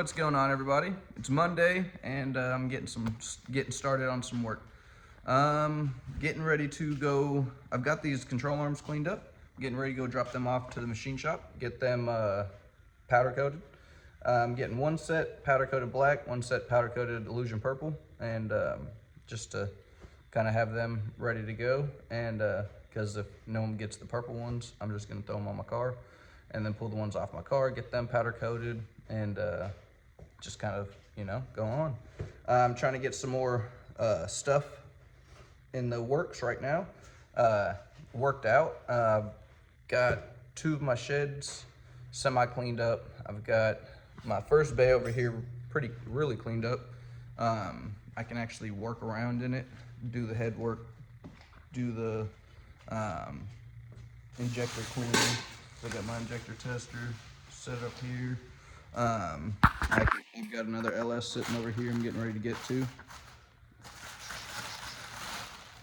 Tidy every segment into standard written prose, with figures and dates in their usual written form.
What's going on, everybody? It's Monday, and I'm getting started on some work. Getting ready to go. I've got these control arms cleaned up. Getting ready to go drop them off to the machine shop. Get them powder coated. I'm getting one set powder coated black, one set powder coated illusion purple, and just to kind of have them ready to go. And because if no one gets the purple ones, I'm just gonna throw them on my car, and then pull the ones off my car, get them powder coated, and just kind of, go on. I'm trying to get some more stuff in the works right now. Worked out. Got two of my sheds semi cleaned up. I've got my first bay over here really cleaned up. I can actually work around in it, do the head work, do the injector cleaning. So I got my injector tester set up here. I've got another LS sitting over here I'm getting ready to get to.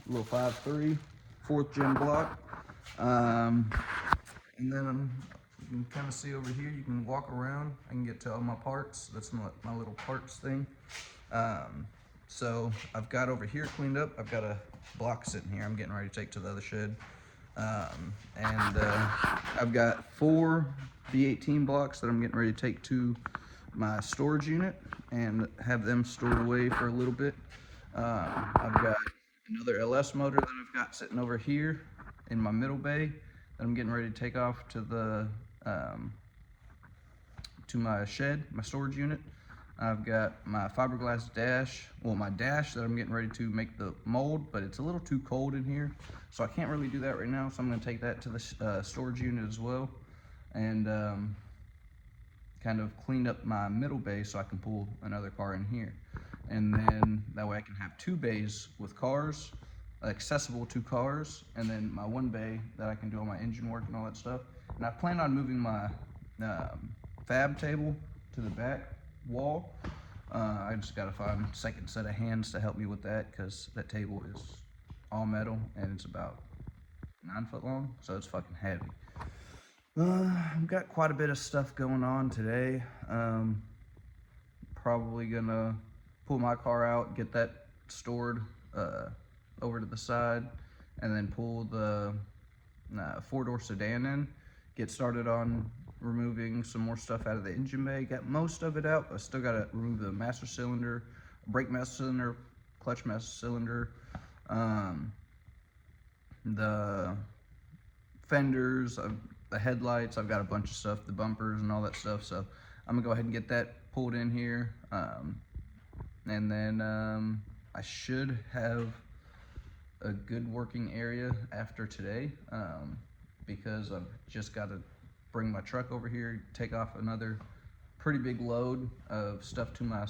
Little 5.3, 4th gen block. And then you can kind of see over here, you can walk around. I can get to all my parts. That's my little parts thing. So I've got over here cleaned up. I've got a block sitting here I'm getting ready to take to the other shed. I've got 4 B18 blocks that I'm getting ready to take to my storage unit and have them stored away for a little bit. I've got another LS motor that I've got sitting over here in my middle bay that I'm getting ready to take off to the to my shed, my storage unit. I've got my fiberglass dash, my dash that I'm getting ready to make the mold, but it's a little too cold in here, so I can't really do that right now, so I'm going to take that to the storage unit as well, and kind of clean up my middle bay so I can pull another car in here. And then that way I can have 2 bays with cars, accessible to cars, and then my 1 bay that I can do all my engine work and all that stuff. And I plan on moving my fab table to the back wall. I just gotta find a second set of hands to help me with that, because that table is all metal and it's about 9 foot long, so it's fucking heavy. I've got quite a bit of stuff going on today. Probably gonna pull my car out, get that stored over to the side, and then pull the 4-door sedan in, get started on removing some more stuff out of the engine bay. Got most of it out. I still got to remove the master cylinder, brake master cylinder, clutch master cylinder, the fenders, the headlights. I've got a bunch of stuff, the bumpers and all that stuff. So I'm gonna go ahead and get that pulled in here, and then I should have a good working area after today, because I've just got to bring my truck over here, take off another pretty big load of stuff to my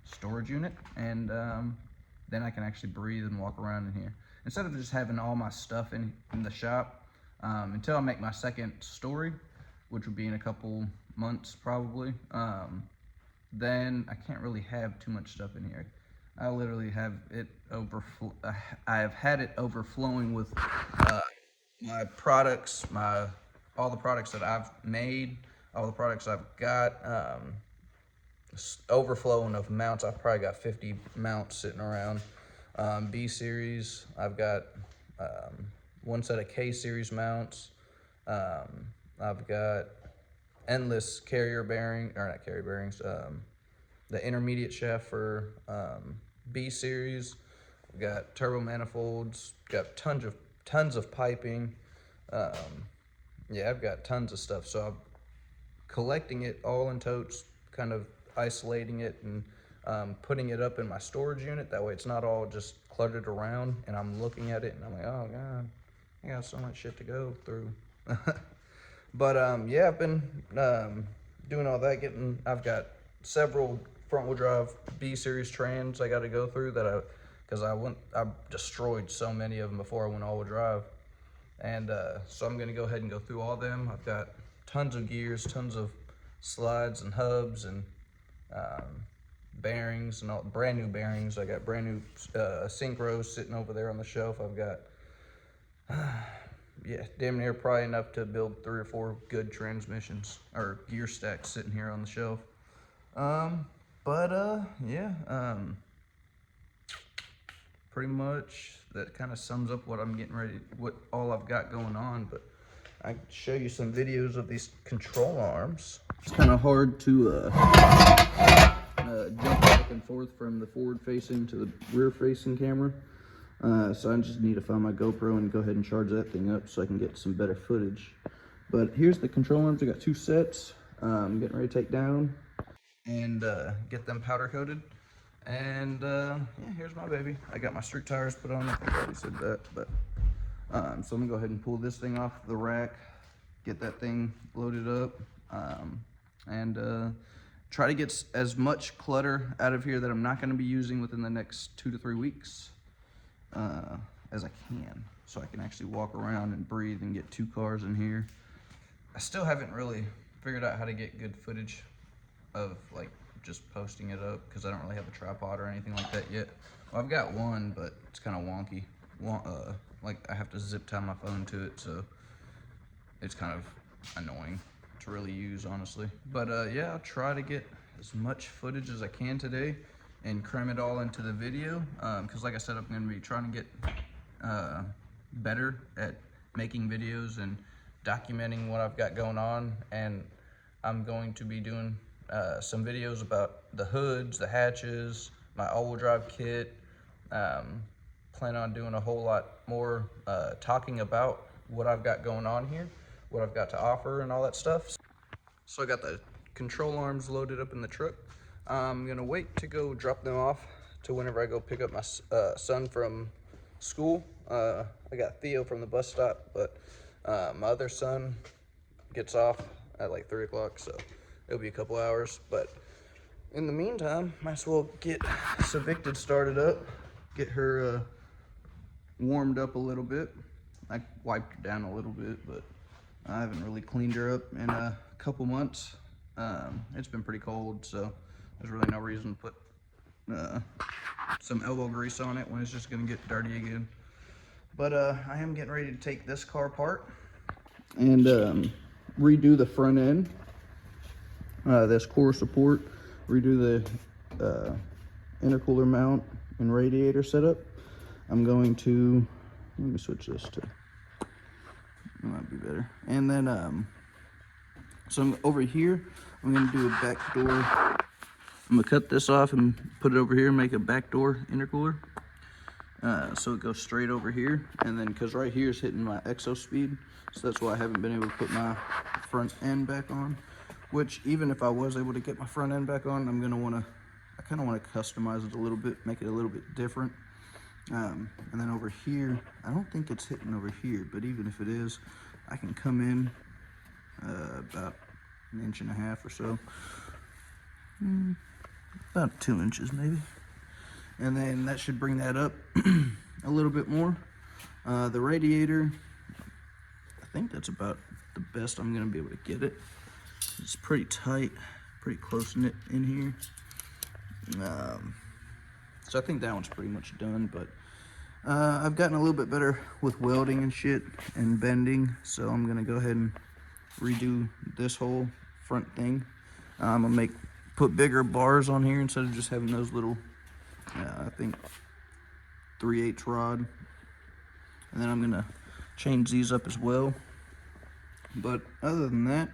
storage unit, and then I can actually breathe and walk around in here instead of just having all my stuff in the shop until I make my second story, which will be in a couple months probably. Then I can't really have too much stuff in here. I literally have it I have had it overflowing with my products, all the products that I've made, all the products I've got, overflowing of mounts. I've probably got 50 mounts sitting around. B series, I've got 1 set of K series mounts. I've got endless carrier bearing, or not carrier bearings, the intermediate shaft for B series. I've got turbo manifolds, got tons of piping. Yeah, I've got tons of stuff, so I'm collecting it all in totes, kind of isolating it and putting it up in my storage unit. That way it's not all just cluttered around and I'm looking at it and I'm like, oh god, I got so much shit to go through. But yeah, I've been doing all that, I've got several front wheel drive B series trans I got to go through because I destroyed so many of them before I went all wheel drive. And so I'm gonna go ahead and go through all them. I've got tons of gears, tons of slides and hubs and bearings and all brand new bearings. I got brand new synchros sitting over there on the shelf. I've got yeah, damn near probably enough to build 3 or 4 good transmissions or gear stacks sitting here on the shelf. Yeah, pretty much that kind of sums up what I'm getting ready, what all I've got going on. But I can show you some videos of these control arms. It's kind of hard to jump back and forth from the forward facing to the rear facing camera. So I just need to find my GoPro and go ahead and charge that thing up so I can get some better footage. But here's the control arms. I got 2 sets. I'm getting ready to take down and get them powder coated. And yeah, here's my baby. I got my street tires put on. I think I already said that, but so I'm gonna go ahead and pull this thing off the rack, get that thing loaded up, and try to get as much clutter out of here that I'm not gonna be using within the next 2 to 3 weeks as I can, so I can actually walk around and breathe and get 2 cars in here. I still haven't really figured out how to get good footage of like just posting it up because I don't really have a tripod or anything like that yet. Well, I've got one, but it's kind of wonky. Like I have to zip tie my phone to it, so it's kind of annoying to really use, honestly. But yeah, I'll try to get as much footage as I can today and cram it all into the video because like I said, I'm going to be trying to get better at making videos and documenting what I've got going on. And I'm going to be doing some videos about the hoods, the hatches, my all-wheel drive kit. Plan on doing a whole lot more talking about what I've got going on here, what I've got to offer and all that stuff. So I got the control arms loaded up in the truck. I'm gonna wait to go drop them off to whenever I go pick up my son from school. I got Theo from the bus stop, but my other son gets off at like 3 o'clock, so it'll be a couple hours. But in the meantime, might as well get Civic started up, get her warmed up a little bit. I wiped her down a little bit, but I haven't really cleaned her up in a couple months. It's been pretty cold, so there's really no reason to put some elbow grease on it when it's just gonna get dirty again. But I am getting ready to take this car apart and redo the front end, this core support, redo the intercooler mount and radiator setup. I'm going to, let me switch this to, that might be better. And then, so I'm over here, I'm gonna do a back door. I'm gonna cut this off and put it over here and make a back door intercooler. So it goes straight over here. And then, cause right here is hitting my exo speed. So that's why I haven't been able to put my front end back on, which even if I was able to get my front end back on, I'm gonna wanna, I kinda wanna customize it a little bit, make it a little bit different. And then over here, I don't think it's hitting over here, but even if it is, I can come in about 1.5 inches or so, about 2 inches maybe, and then that should bring that up a little bit more. The radiator, I think that's about the best I'm gonna be able to get it. It's pretty tight, pretty close knit in here. So I think that one's pretty much done, but I've gotten a little bit better with welding and shit and bending, so I'm gonna go ahead and redo this whole front thing. I'm gonna put bigger bars on here instead of just having those little, I think 3/8 rod. And then I'm gonna change these up as well. But other than that,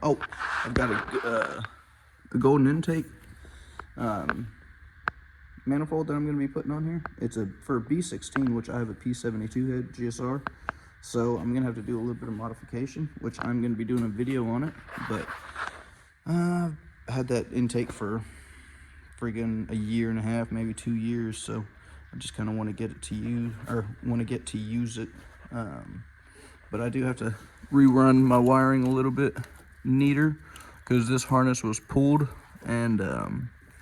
oh, I've got a golden intake manifold that I'm going to be putting on here. It's for a B16, which I have a P72 head GSR, so I'm going to have to do a little bit of modification, which I'm going to be doing a video on it. But I had that intake for friggin' 1.5 years, maybe 2 years, so I just kind of want to get it to use it. But I do have to rerun my wiring a little bit neater because this harness was pulled and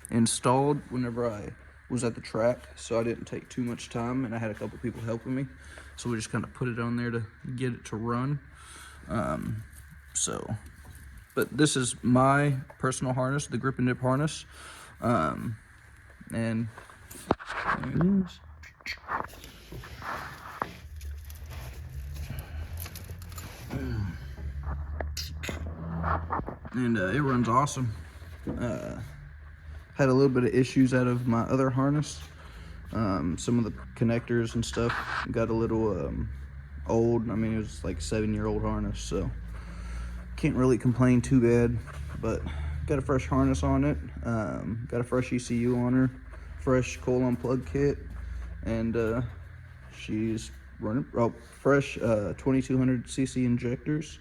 installed whenever I was at the track, so I didn't take too much time, and I had a couple people helping me, so we just kind of put it on there to get it to run. But this is my personal harness, the grip and dip harness, and there it is. And it runs awesome. Had a little bit of issues out of my other harness. Some of the connectors and stuff got a little old. I mean, it was like 7-year-old harness, so can't really complain too bad. But got a fresh harness on it, got a fresh ECU on her, fresh coil on plug kit, and she's running fresh 2200cc injectors.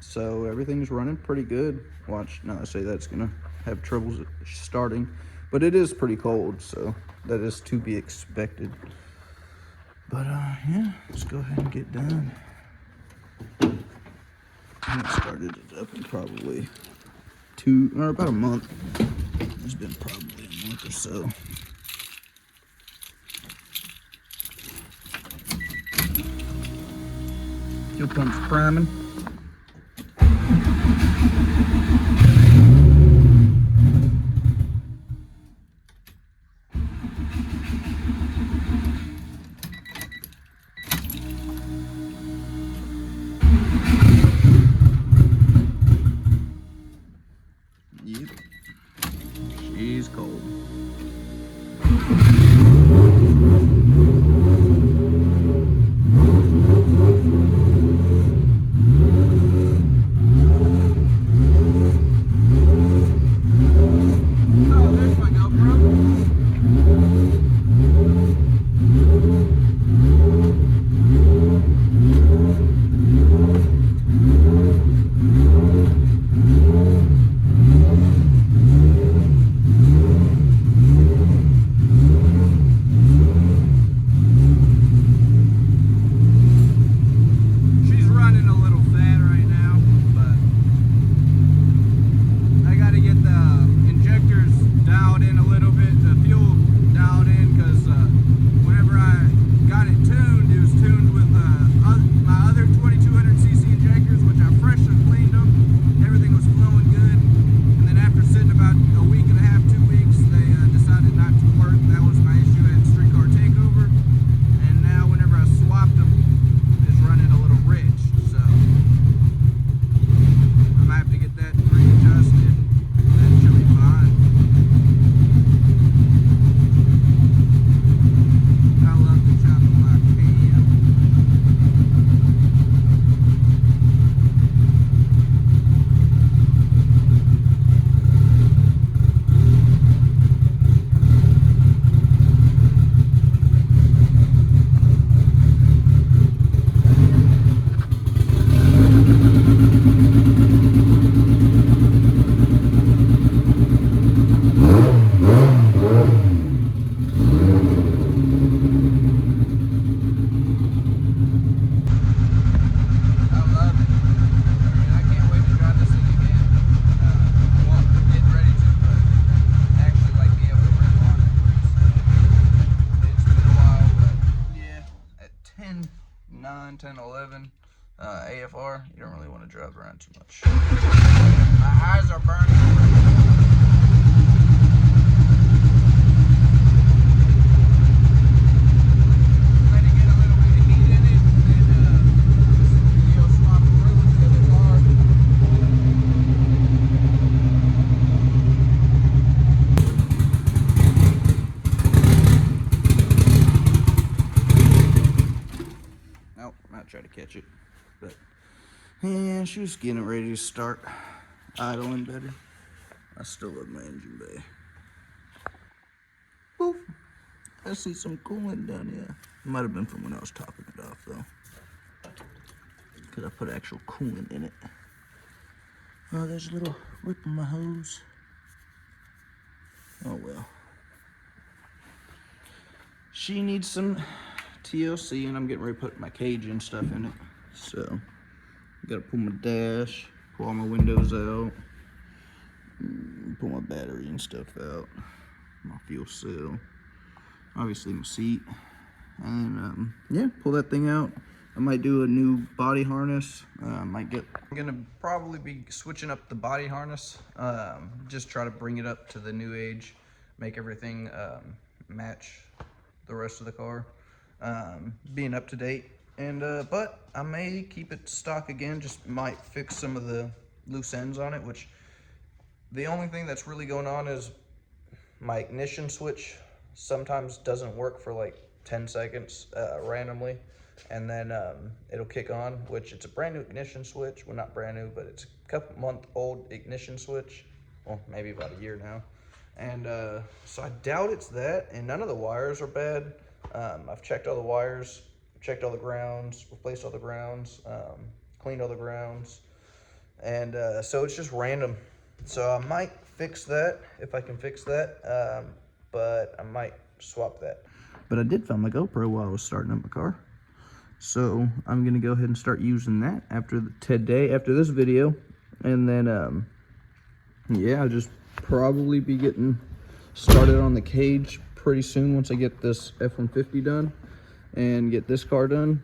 So everything's running pretty good. Watch, now I say that's gonna have troubles starting, but it is pretty cold, so that is to be expected. But yeah, let's go ahead and get done. I haven't started it up in probably about a month. It's been probably a month or so. Fuel pump's priming. Yep, she's cold. AFR, you don't really want to drive around too much. My eyes are burning. Let it get a little bit of heat in it, and you'll swap through with the other car. Nope, might try to catch it. But yeah, she was getting ready to start idling better. I still love my engine bay. Woo! I see some coolant down here. Might have been from when I was topping it off though, because I put actual coolant in it. Oh, there's a little rip in my hose. Oh well. She needs some TLC, and I'm getting ready to put my cage and stuff in it. So, gotta pull my dash, pull all my windows out, pull my battery and stuff out, my fuel cell, obviously my seat, and yeah, pull that thing out. I might do a new body harness. I'm gonna probably be switching up the body harness, just try to bring it up to the new age, make everything match the rest of the car, being up to date. And but I may keep it stock again, just might fix some of the loose ends on it, which The only thing that's really going on is my ignition switch sometimes doesn't work for like 10 seconds randomly, and then it'll kick on, which it's a brand new ignition switch. Well, not brand new, but it's a couple month old ignition switch. Well, maybe about a year now. And so I doubt it's that, and none of the wires are bad. I've checked all the wires, checked all the grounds, replaced all the grounds, cleaned all the grounds, and so it's just random. So I might fix that if I can fix that, but I might swap that. But I did find my GoPro while I was starting up my car, so I'm gonna go ahead and start using that after this video, and then yeah, I'll just probably be getting started on the cage pretty soon once I get this F-150 done and get this car done.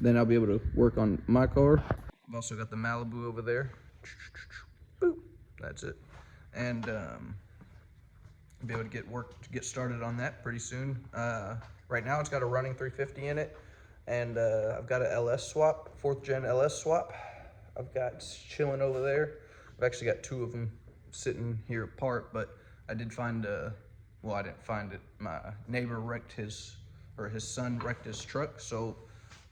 Then I'll be able to work on my car. I've also got the Malibu over there. Boop. That's it. And be able to get started on that pretty soon. Right now it's got a running 350 in it, and I've got an LS swap, 4th gen LS swap. I've got chilling over there. I've actually got 2 of them sitting here apart, but I did find well, I didn't find it. My neighbor his son wrecked his truck, so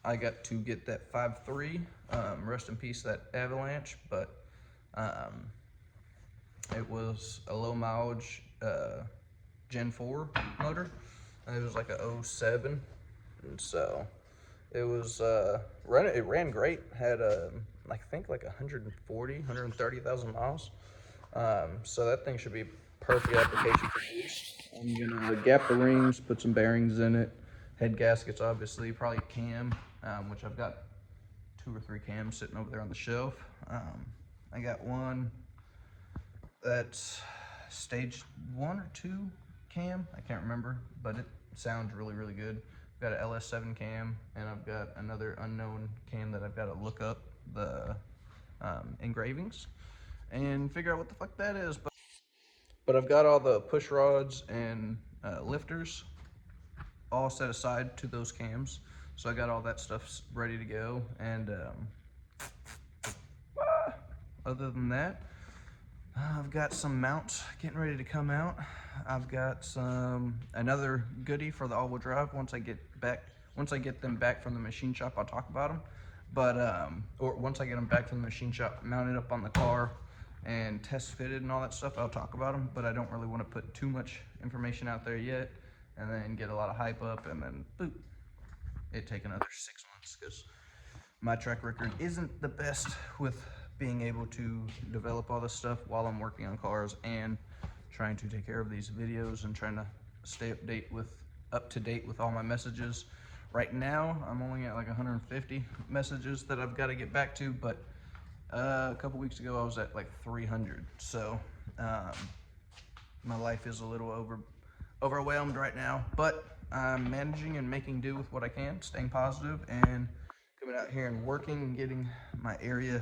I got to get that 5.3. Rest in peace, that Avalanche. But it was a low mileage Gen 4 motor. It was like a 07, and so it was it ran great. Had I think like 130,000 miles. So that thing should be perfect application for boost. I'm gonna gap the rings, put some bearings in it, head gaskets, obviously, probably a cam, which I've got 2 or 3 cams sitting over there on the shelf. I got one that's stage 1 or 2 cam, I can't remember, but it sounds really, really good. I've got an LS7 cam, and I've got another unknown cam that I've got to look up the engravings and figure out what the fuck that is. But I've got all the push rods and lifters all set aside to those cams, so I got all that stuff ready to go. And other than that, I've got some mounts getting ready to come out. I've got another goodie for the all-wheel drive. Once I get them back from the machine shop, I'll talk about them. But or once I get them back from the machine shop, mounted up on the car and test fitted and all that stuff, I'll talk about them. But I don't really want to put too much information out there yet, and then get a lot of hype up, and then boop, it take another 6 months, because my track record isn't the best with being able to develop all this stuff while I'm working on cars and trying to take care of these videos and trying to stay up to date with all my messages. Right now, I'm only at like 150 messages that I've got to get back to, but a couple weeks ago I was at like 300. So my life is a little overwhelmed right now, but I'm managing and making do with what I can, staying positive and coming out here and working and getting my area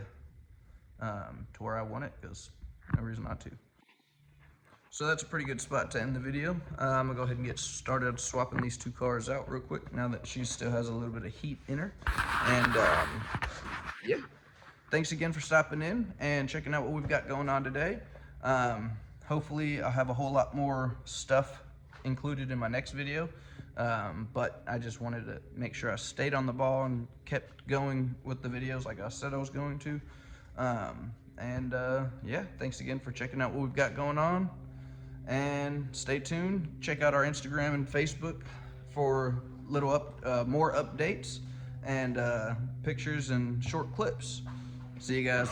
to where I want it, because no reason not to. So that's a pretty good spot to end the video. I'm gonna go ahead and get started swapping these 2 cars out real quick now that she still has a little bit of heat in her. And yeah, thanks again for stopping in and checking out what we've got going on today. Hopefully I'll have a whole lot more stuff included in my next video, but I just wanted to make sure I stayed on the ball and kept going with the videos like I said I was going to. Yeah, thanks again for checking out what we've got going on, and stay tuned. Check out our Instagram and Facebook for more updates and pictures and short clips. See you guys.